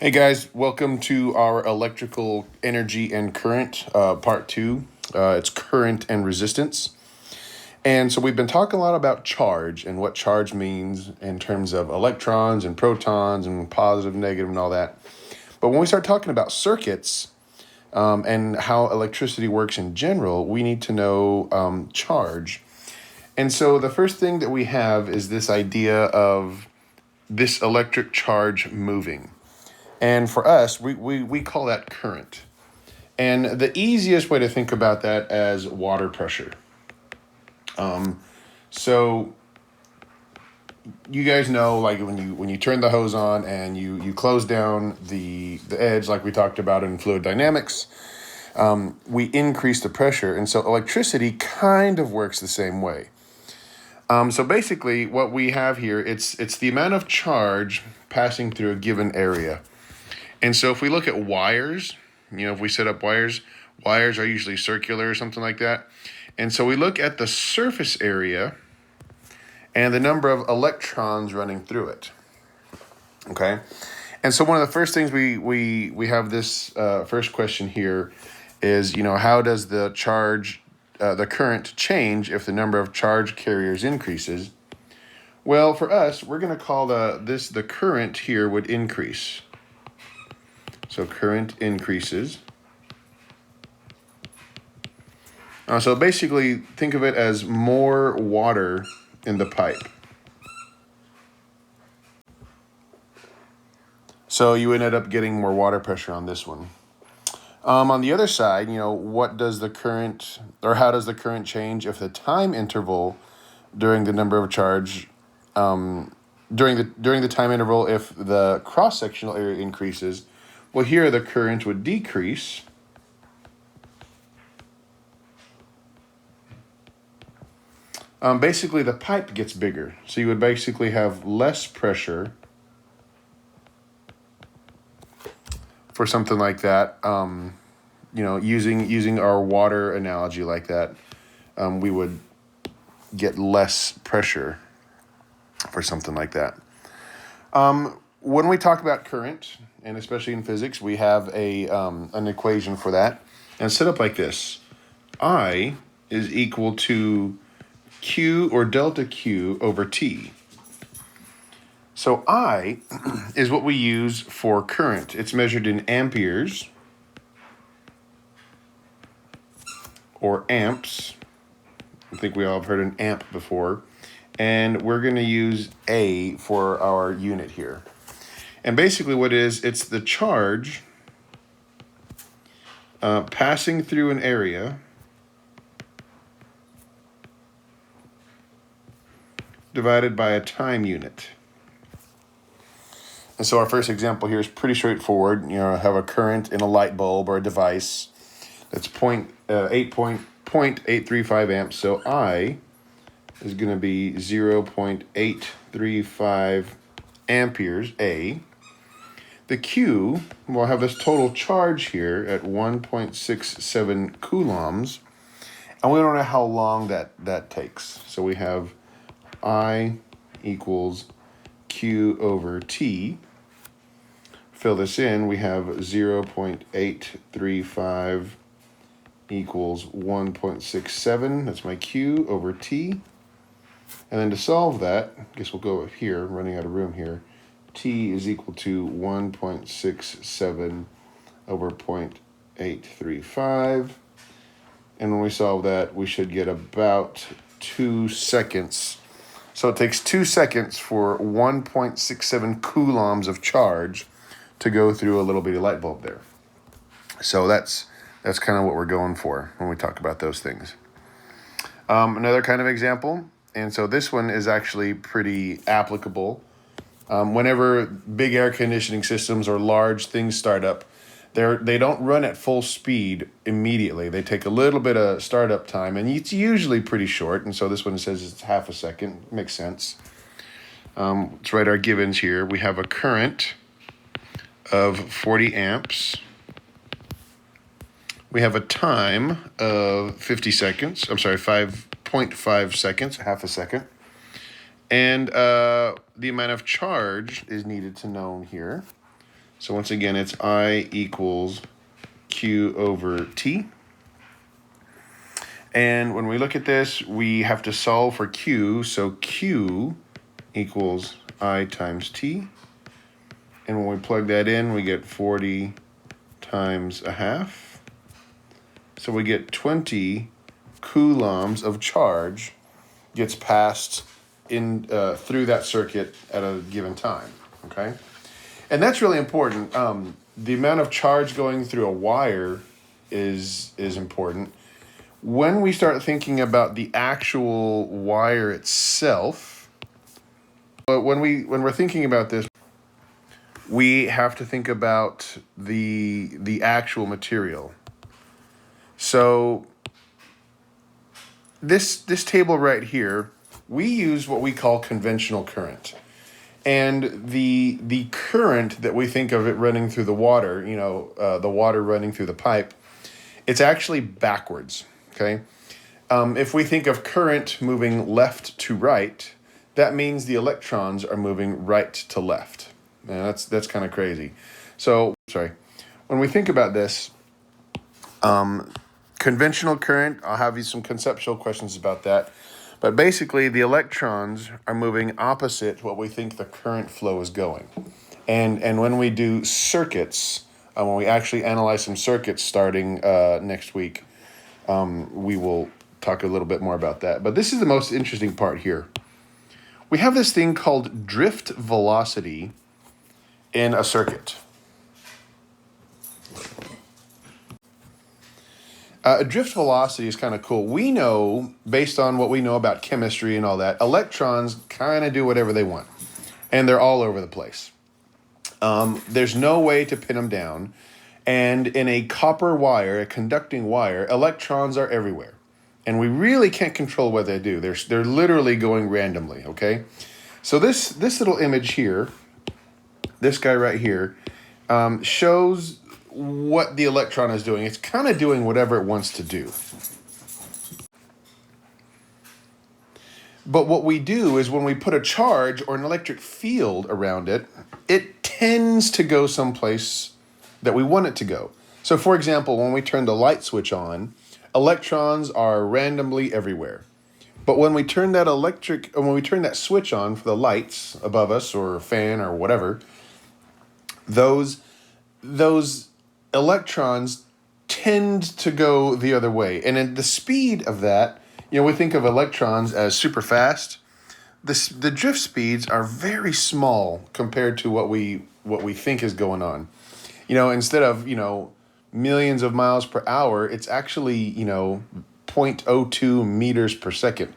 Hey guys, welcome to our electrical energy and current part two. It's current and resistance. And so we've been talking a lot about charge and what charge means in terms of electrons and protons and positive, negative, and all that. But when we start talking about circuits and how electricity works in general, we need to know charge. And so the first thing that we have is this idea of this electric charge moving. And for us, we call that current. And the easiest way to think about that as water pressure. So you guys know, like when you turn the hose on and you close down the edge, like we talked about in fluid dynamics, we increase the pressure. And so electricity kind of works the same way. So basically what we have here, it's the amount of charge passing through a given area. And so if we look at wires, if we set up wires are usually circular or something like that. And so we look at the surface area and the number of electrons running through it. Okay? And so one of the first things we have this first question here is, how does the charge, the current change if the number of charge carriers increases? Well, for us, we're going to call the current here would increase. So current increases. So basically, think of it as more water in the pipe. So you would end up getting more water pressure on this one. On the other side, what does the current, or how does the current change if the time interval during the number of charge, during the time interval, if the cross-sectional area increases? Well, here the current would decrease. Basically, the pipe gets bigger. So you would basically have less pressure for something like that. Using our water analogy like that, we would get less pressure for something like that. When we talk about current, and especially in physics, we have an equation for that. And it's set up like this. I is equal to Q or delta Q over T. So I is what we use for current. It's measured in amperes or amps. I think we all have heard an amp before. And we're going to use A for our unit here. And basically what it is, it's the charge passing through an area divided by a time unit. And so our first example here is pretty straightforward. Have a current in a light bulb or a device that's 8.835 amps. So I is going to be 0.835 amperes, A. The Q will have this total charge here at 1.67 coulombs, and we don't know how long that takes. So we have I equals Q over T. Fill this in, we have 0.835 equals 1.67. That's my Q over T. And then to solve that, I guess we'll go up here, running out of room here. T is equal to 1.67 over 0.835. And when we solve that, we should get about 2 seconds. So it takes 2 seconds for 1.67 coulombs of charge to go through a little bitty light bulb there. So that's kind of what we're going for when we talk about those things. Another kind of example, and so this one is actually pretty applicable. Whenever big air conditioning systems or large things start up, they don't run at full speed immediately. They take a little bit of startup time, and it's usually pretty short. And so this one says it's half a second. Makes sense. Let's write our givens here. We have a current of 40 amps. We have a time of 50 seconds. 5.5 seconds, half a second. And the amount of charge is needed to known here. So once again, it's I equals Q over T. And when we look at this, we have to solve for Q. So Q equals I times T. And when we plug that in, we get 40 times a half. So we get 20 coulombs of charge gets passed in through that circuit at a given time, okay? And that's really important. The amount of charge going through a wire is important. When we start thinking about the actual wire itself, but when we're thinking about this, we have to think about the actual material. So this table right here, we use what we call conventional current. And the current that we think of it running through the water, the water running through the pipe, it's actually backwards, okay? If we think of current moving left to right, that means the electrons are moving right to left. And that's kind of crazy. So, when we think about this, conventional current, I'll have you some conceptual questions about that. But basically, the electrons are moving opposite what we think the current flow is going. And when we do circuits, when we actually analyze some circuits starting next week, we will talk a little bit more about that. But this is the most interesting part here. We have this thing called drift velocity in a circuit. Drift velocity is kind of cool. We know, based on what we know about chemistry and all that, electrons kind of do whatever they want. And they're all over the place. There's no way to pin them down. And in a copper wire, a conducting wire, electrons are everywhere. And we really can't control what they do. They're literally going randomly, okay? So this little image here, this guy right here, shows what the electron is doing. It's kind of doing whatever it wants to do. But what we do is when we put a charge or an electric field around it, it tends to go someplace that we want it to go. So for example, when we turn the light switch on, electrons are randomly everywhere. But when we turn that switch on for the lights above us or a fan or whatever, those electrons tend to go the other way. And at the speed of that, we think of electrons as super fast. The drift speeds are very small compared to what we think is going on. Instead of, millions of miles per hour, it's actually, 0.02 meters per second.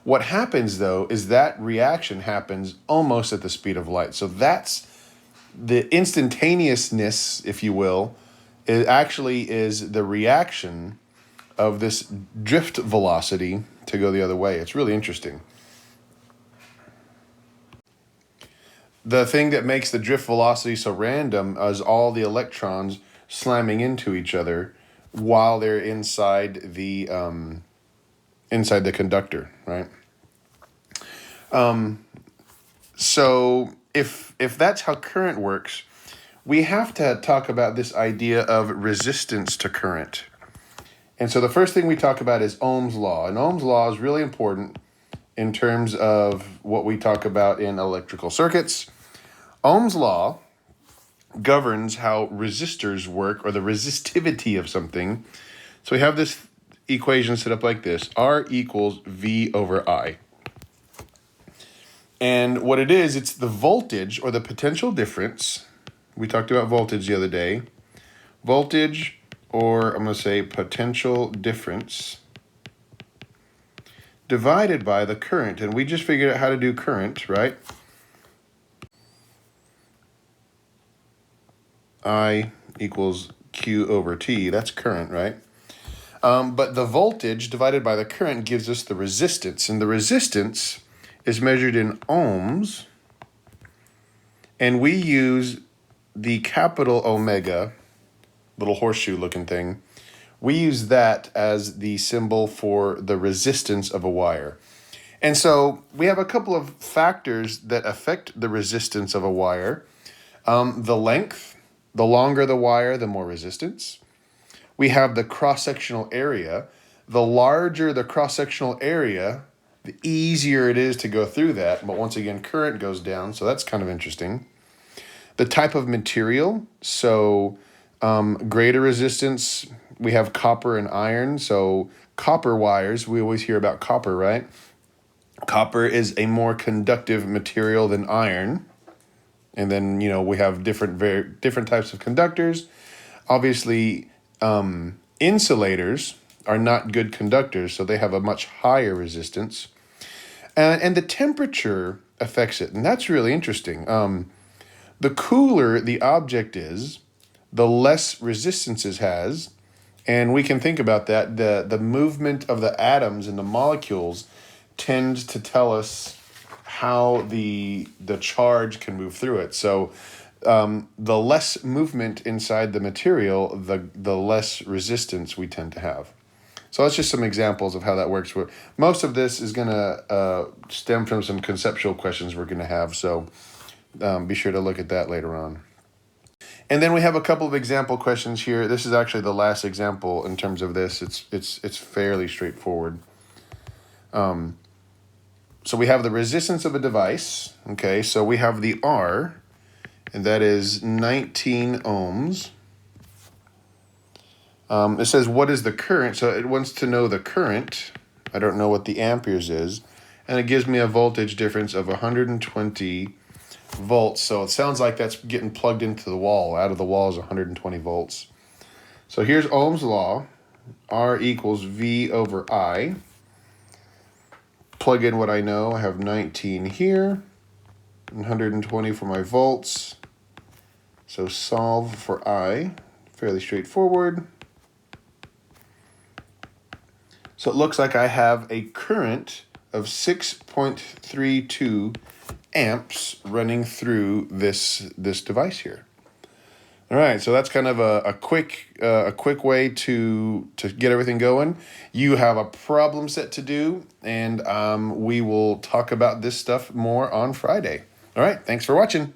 What happens, though, is that reaction happens almost at the speed of light. So that's the instantaneousness, if you will, it actually is the reaction of this drift velocity to go the other way. It's really interesting. The thing that makes the drift velocity so random is all the electrons slamming into each other while they're inside the conductor, right? So if that's how current works, we have to talk about this idea of resistance to current. And so the first thing we talk about is Ohm's law. And Ohm's law is really important in terms of what we talk about in electrical circuits. Ohm's law governs how resistors work, or the resistivity of something. So we have this equation set up like this: R equals V over I. And what it is, it's the voltage or the potential difference. We talked about voltage the other day. Voltage, or I'm going to say potential difference, divided by the current. And we just figured out how to do current, right? I equals Q over T. That's current, right? But the voltage divided by the current gives us the resistance. And the resistance is measured in ohms. And we use the capital omega, little horseshoe looking thing. We use that as the symbol for the resistance of a wire. And so we have a couple of factors that affect the resistance of a wire. The length, The longer the wire, the more resistance. We have the cross-sectional area. The larger the cross-sectional area, the easier it is to go through that. But once again, current goes down, so that's kind of interesting. The type of material, so greater resistance, we have copper and iron. So copper wires, we always hear about copper, right? Copper is a more conductive material than iron. And then, we have different types of conductors. Obviously, insulators are not good conductors, so they have a much higher resistance. And the temperature affects it, and that's really interesting. The cooler the object is, the less resistance it has, and we can think about that. The movement of the atoms and the molecules tends to tell us how the charge can move through it. So the less movement inside the material, the less resistance we tend to have. So that's just some examples of how that works. Most of this is going to stem from some conceptual questions we're going to have. So be sure to look at that later on. And then we have a couple of example questions here. This is actually the last example in terms of this. It's fairly straightforward. So we have the resistance of a device. Okay, so we have the R, and that is 19 ohms. It says, what is the current? So it wants to know the current. I don't know what the amperes is. And it gives me a voltage difference of 120 volts. So it sounds like that's getting plugged into the wall. Out of the wall is 120 volts. So here's Ohm's law. R equals V over I. Plug in what I know. I have 19 here. 120 for my volts. So solve for I. Fairly straightforward. So it looks like I have a current of 6.32 amps running through this device here. All right, so that's kind of a quick way to get everything going. You have a problem set to do, and we will talk about this stuff more on Friday. All right, thanks for watching.